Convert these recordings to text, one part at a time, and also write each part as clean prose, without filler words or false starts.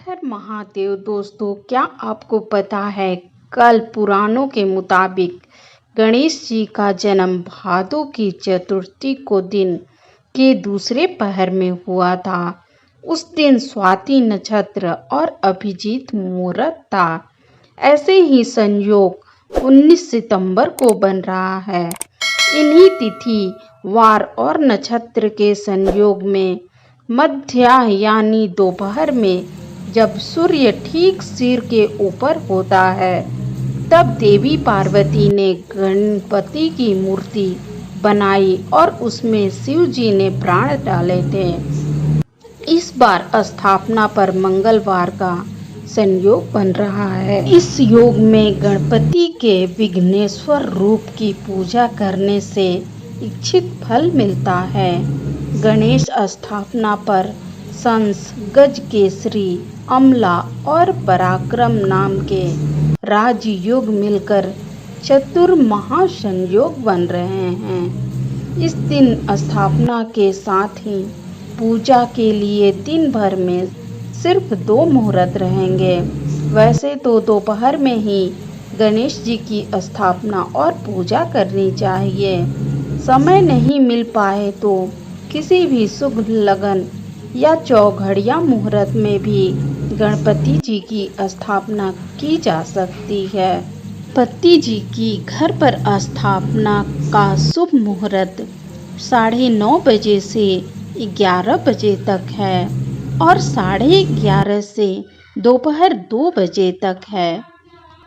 हर हर महादेव। दोस्तों, क्या आपको पता है कल पुराणों के मुताबिक गणेश जी का जन्म भादों की चतुर्थी को दिन के दूसरे पहर में हुआ था। उस दिन स्वाति नक्षत्र और अभिजीत मुहूर्त था। ऐसे ही संयोग 19 सितंबर को बन रहा है। इन्हीं तिथि, वार और नक्षत्र के संयोग में मध्या यानी दोपहर में जब सूर्य ठीक सिर के ऊपर होता है, तब देवी पार्वती ने गणपति की मूर्ति बनाई और उसमें शिव जी ने प्राण डाले थे। इस बार स्थापना पर मंगलवार का संयोग बन रहा है। इस योग में गणपति के विघ्नेश्वर रूप की पूजा करने से इच्छित फल मिलता है। गणेश स्थापना पर शंस, गजकेसरी, अमला और पराक्रम नाम के राजयोग मिलकर चतुर्महासंयोग बन रहे हैं। इस दिन स्थापना के साथ ही पूजा के लिए दिन भर में सिर्फ 2 मुहूर्त रहेंगे। वैसे तो दोपहर में ही गणेश जी की स्थापना और पूजा करनी चाहिए। समय नहीं मिल पाए तो किसी भी शुभ लगन या चौघड़िया मुहूर्त में भी गणपति जी की स्थापना की जा सकती है। गणपति जी की घर पर स्थापना का शुभ मुहूर्त 9:30 बजे से 11 बजे तक है और 11:30 से दोपहर 2 बजे तक है।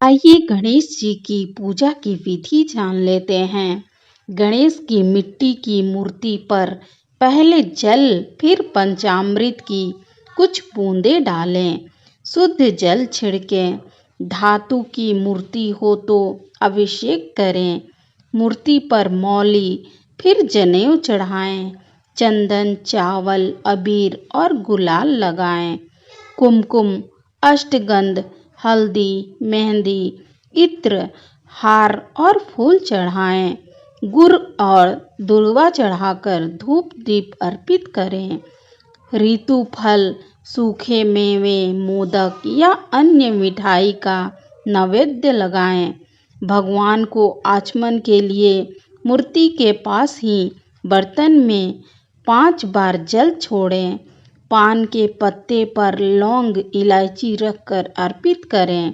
आइए गणेश जी की पूजा की विधि जान लेते हैं। गणेश की मिट्टी की मूर्ति पर पहले जल फिर पंचामृत की कुछ बूंदें डालें। शुद्ध जल छिड़कें। धातु की मूर्ति हो तो अभिषेक करें। मूर्ति पर मौली फिर जनेऊ चढ़ाएं। चंदन, चावल, अबीर और गुलाल लगाएं। कुमकुम, अष्टगंध, हल्दी, मेहंदी, इत्र, हार और फूल चढ़ाएं। गुड़ और दुर्वा चढ़ाकर धूप दीप अर्पित करें। ऋतु फल, सूखे मेवे, मोदक या अन्य मिठाई का नैवेद्य लगाएं। भगवान को आचमन के लिए मूर्ति के पास ही बर्तन में 5 बार जल छोड़ें। पान के पत्ते पर लौंग, इलायची रखकर अर्पित करें।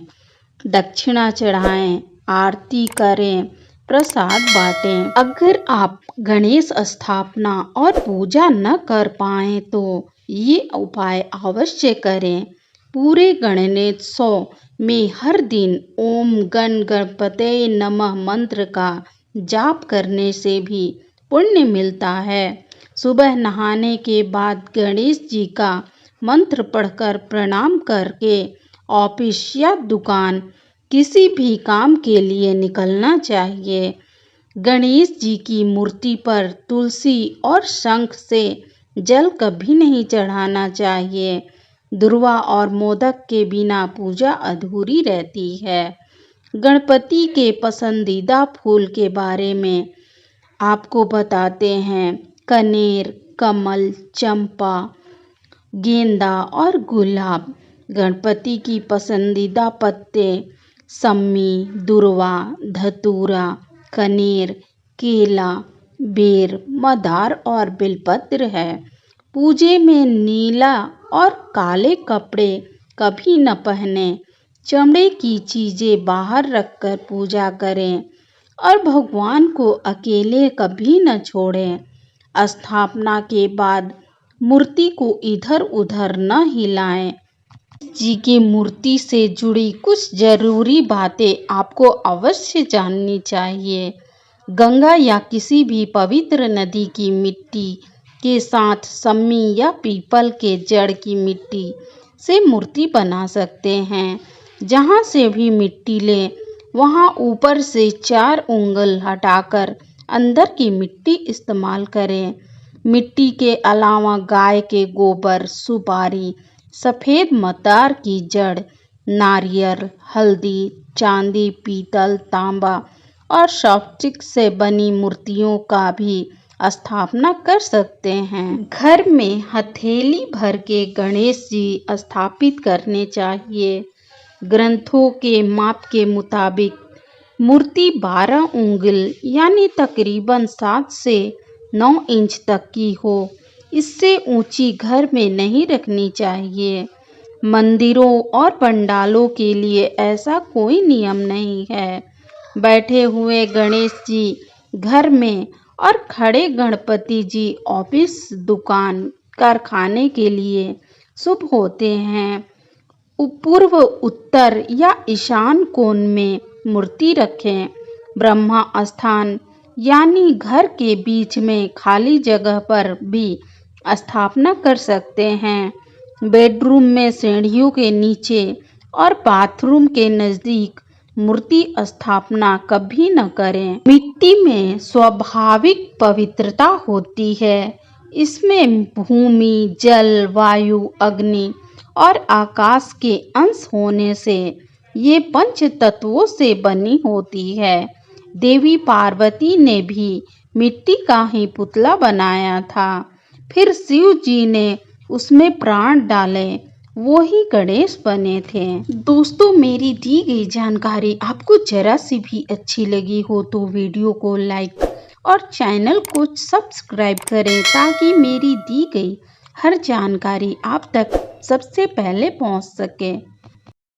दक्षिणा चढ़ाएं, आरती करें, प्रसाद बांटें। अगर आप गणेश स्थापना और पूजा न कर पाएं तो ये उपाय अवश्य करें। पूरे गणेशोत्सव में हर दिन ओम गण गणपतये नमः मंत्र का जाप करने से भी पुण्य मिलता है। सुबह नहाने के बाद गणेश जी का मंत्र पढ़कर प्रणाम करके ऑफिस या दुकान किसी भी काम के लिए निकलना चाहिए। गणेश जी की मूर्ति पर तुलसी और शंख से जल कभी नहीं चढ़ाना चाहिए। दुर्वा और मोदक के बिना पूजा अधूरी रहती है। गणपति के पसंदीदा फूल के बारे में आपको बताते हैं। कनेर, कमल, चंपा, गेंदा और गुलाब। गणपति की पसंदीदा पत्ते सम्मी, दुर्वा, धतूरा, कनेर, केला, बेर, मदार और बेलपत्र है। पूजे में नीला और काले कपड़े कभी न पहने। चमड़े की चीजें बाहर रखकर पूजा करें और भगवान को अकेले कभी न छोड़ें। स्थापना के बाद मूर्ति को इधर उधर न हिलाएं। जी की मूर्ति से जुड़ी कुछ जरूरी बातें आपको अवश्य जाननी चाहिए। गंगा या किसी भी पवित्र नदी की मिट्टी के साथ सम्मी या पीपल के जड़ की मिट्टी से मूर्ति बना सकते हैं। जहाँ से भी मिट्टी लें वहाँ ऊपर से 4 उंगल हटाकर अंदर की मिट्टी इस्तेमाल करें। मिट्टी के अलावा गाय के गोबर, सुपारी, सफ़ेद मदार की जड़, नारियल, हल्दी, चांदी, पीतल, तांबा और स्फटिक से बनी मूर्तियों का भी स्थापना कर सकते हैं। घर में हथेली भर के गणेश जी स्थापित करने चाहिए। ग्रंथों के माप के मुताबिक मूर्ति 12 उंगल यानी तकरीबन 7 से 9 इंच तक की हो। इससे ऊंची घर में नहीं रखनी चाहिए। मंदिरों और पंडालों के लिए ऐसा कोई नियम नहीं है। बैठे हुए गणेश जी घर में और खड़े गणपति जी ऑफिस, दुकान, कारखाने के लिए शुभ होते हैं। पूर्व, उत्तर या ईशान कोण में मूर्ति रखें। ब्रह्मा स्थान यानी घर के बीच में खाली जगह पर भी स्थापना कर सकते हैं। बेडरूम में सीढ़ियों के नीचे और बाथरूम के नजदीक मूर्ति स्थापना कभी न करें। मिट्टी में स्वाभाविक पवित्रता होती है। इसमें भूमि, जल, वायु, अग्नि और आकाश के अंश होने से ये पंच तत्वों से बनी होती है। देवी पार्वती ने भी मिट्टी का ही पुतला बनाया था। फिर शिव जी ने उसमें प्राण डाले, वो ही गणेश बने थे। दोस्तों, मेरी दी गई जानकारी आपको जरा सी भी अच्छी लगी हो तो वीडियो को लाइक और चैनल को सब्सक्राइब करें ताकि मेरी दी गई हर जानकारी आप तक सबसे पहले पहुंच सके।